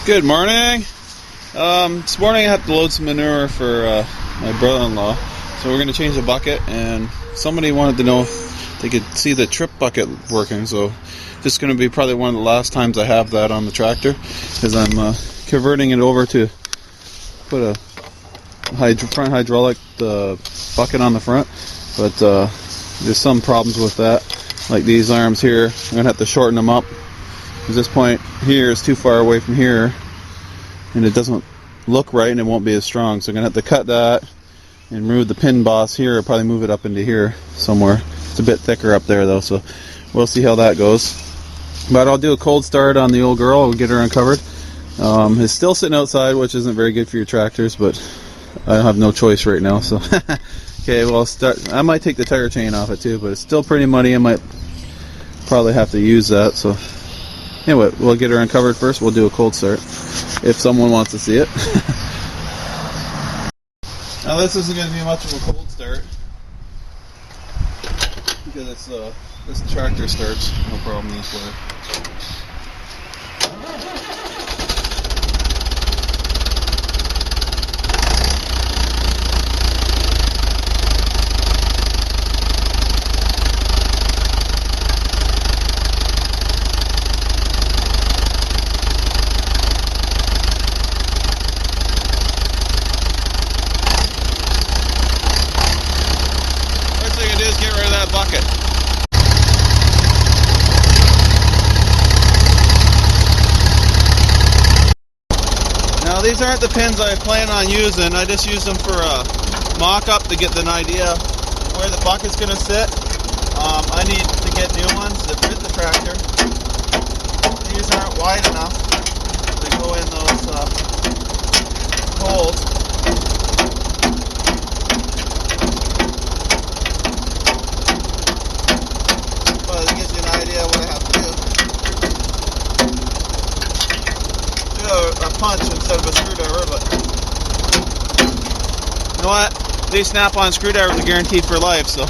Good morning. This morning I have to load some manure for my brother-in-law, so we're going to change the bucket, and somebody wanted to know if they could see the trip bucket working, so this is going to be probably one of the last times I have that on the tractor, because I'm converting it over to put a front hydraulic bucket on the front, but there's some problems with that, like these arms here. I'm going to have to shorten them up. This point here is too far away from here, and it doesn't look right, and it won't be as strong. So I'm gonna have to cut that and remove the pin boss here. Or probably move it up into here somewhere. It's a bit thicker up there though, so we'll see how that goes. But I'll do a cold start on the old girl. We'll get her uncovered. It's still sitting outside, which isn't very good for your tractors, but I have no choice right now. So okay, well, I'll start. I might take the tire chain off it too, but it's still pretty muddy. I might probably have to use that. So. Anyway, we'll get her uncovered first. We'll do a cold start if someone wants to see it. Now this isn't going to be much of a cold start because it's this tractor starts no problem this way. Get rid of that bucket. Now these aren't the pins I plan on using. I just use them for a mock-up to get an idea where the bucket's going to sit. I need to get new ones that fit the tractor. These aren't wide enough to go in those holes. A punch instead of a screwdriver, but you know what? These snap-on screwdrivers are guaranteed for life, so.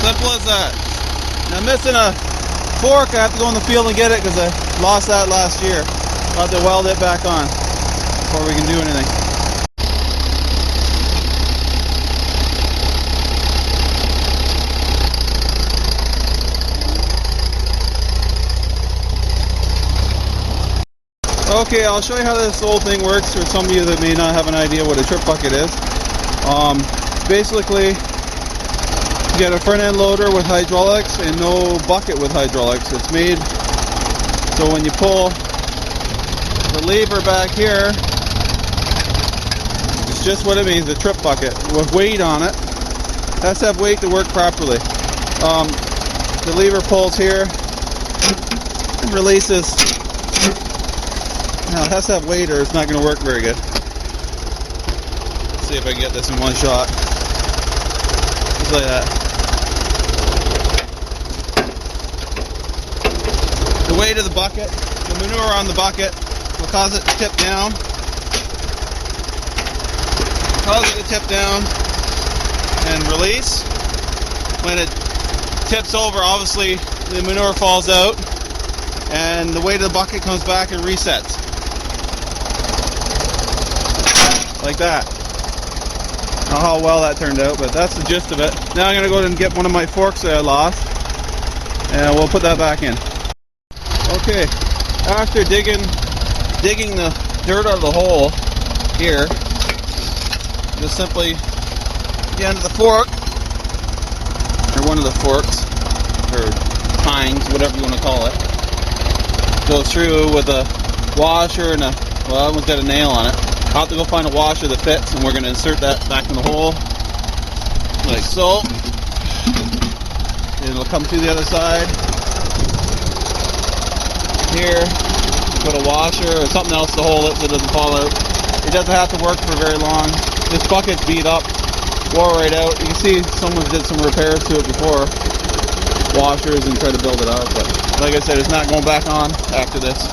Simple as that. Now I'm missing a fork. I have to go in the field and get it because I lost that last year. I'll have to weld it back on before we can do anything. Okay, I'll show you how this whole thing works for some of you that may not have an idea what a trip bucket is. Basically, you get a front end loader with hydraulics and no bucket with hydraulics. It's made so when you pull the lever back here, it's just what it means, a trip bucket with weight on it. It has to have weight to work properly. The lever pulls here and releases. Now it has to have weight or it's not going to work very good. Let's see if I can get this in one shot. Just like that. The weight of the bucket, the manure on the bucket will cause it to tip down. Cause it to tip down and release. When it tips over, obviously the manure falls out and the weight of the bucket comes back and resets. Like that. I don't know how well that turned out, but that's the gist of it. Now I'm going to go and get one of my forks that I lost, and we'll put that back in. Okay, after digging the dirt out of the hole here, just simply get into the fork, or one of the forks, or tines, whatever you want to call it. Goes through with a washer and well, that one's got a nail on it. I'll have to go find a washer that fits, and we're going to insert that back in the hole, like so. And it'll come through the other side. Here, put a washer or something else to hold it so it doesn't fall out. It doesn't have to work for very long. This bucket's beat up, wore right out. You can see someone did some repairs to it before, washers, and tried to build it out. But like I said, it's not going back on after this.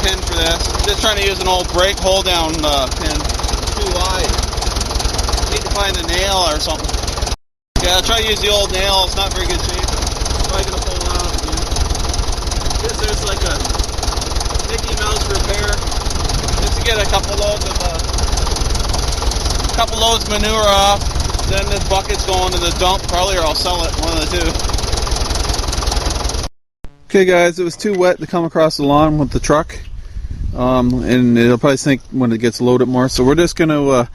Pin for this. Just trying to use an old brake hold down pin. Too wide. Need to find a nail or something. Yeah, I'll try to use the old nail. It's not very good shape. Probably gonna pull it out again. Guess there's like a Mickey Mouse repair. Just to get a couple loads of manure off. Then this bucket's going to the dump probably, or I'll sell it. One of the two. Okay guys, it was too wet to come across the lawn with the truck, and it'll probably sink when it gets loaded more, so we're just going to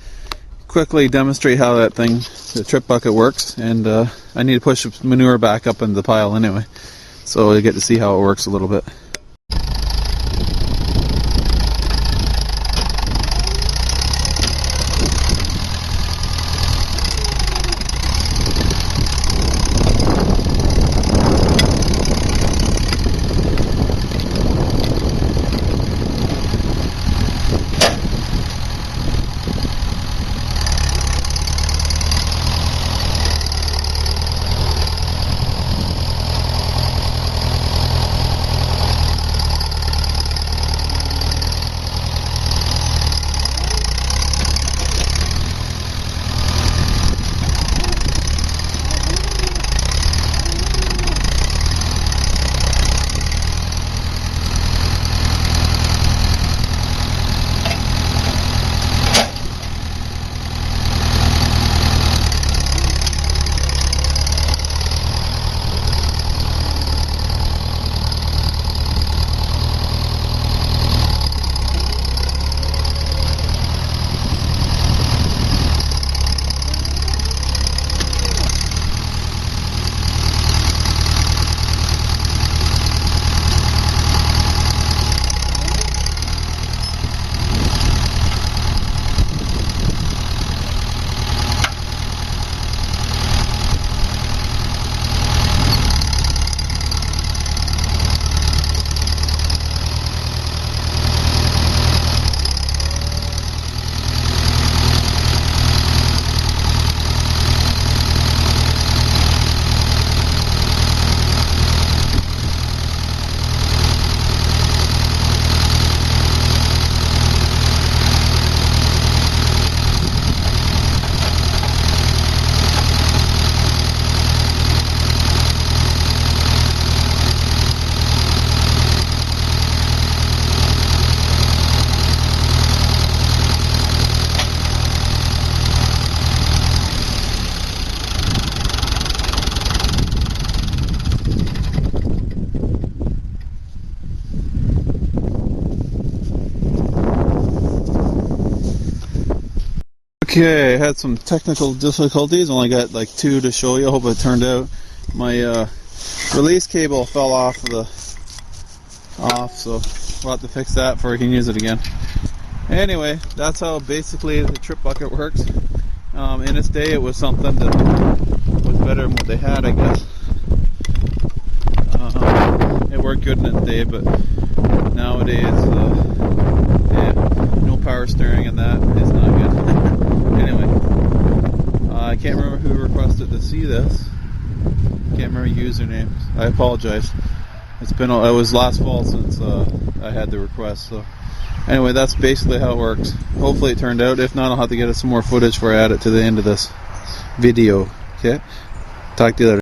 quickly demonstrate how that thing, the trip bucket, works. And I need to push manure back up in the pile anyway, so you get to see how it works a little bit. Okay, I had some technical difficulties. Only got like 2 to show you. I hope it turned out. My release cable fell off, so we'll have to fix that before we can use it again. Anyway, that's how basically the trip bucket works. In its day, it was something that was better than what they had, I guess. It worked good in the day, but nowadays, yeah, no power steering and that is not good. Anyway, I can't remember who requested to see this. Can't remember usernames. I apologize. It was last fall since I had the request. So anyway, that's basically how it works. Hopefully it turned out. If not, I'll have to get some more footage before I add it to the end of this video. Okay? Talk to you later.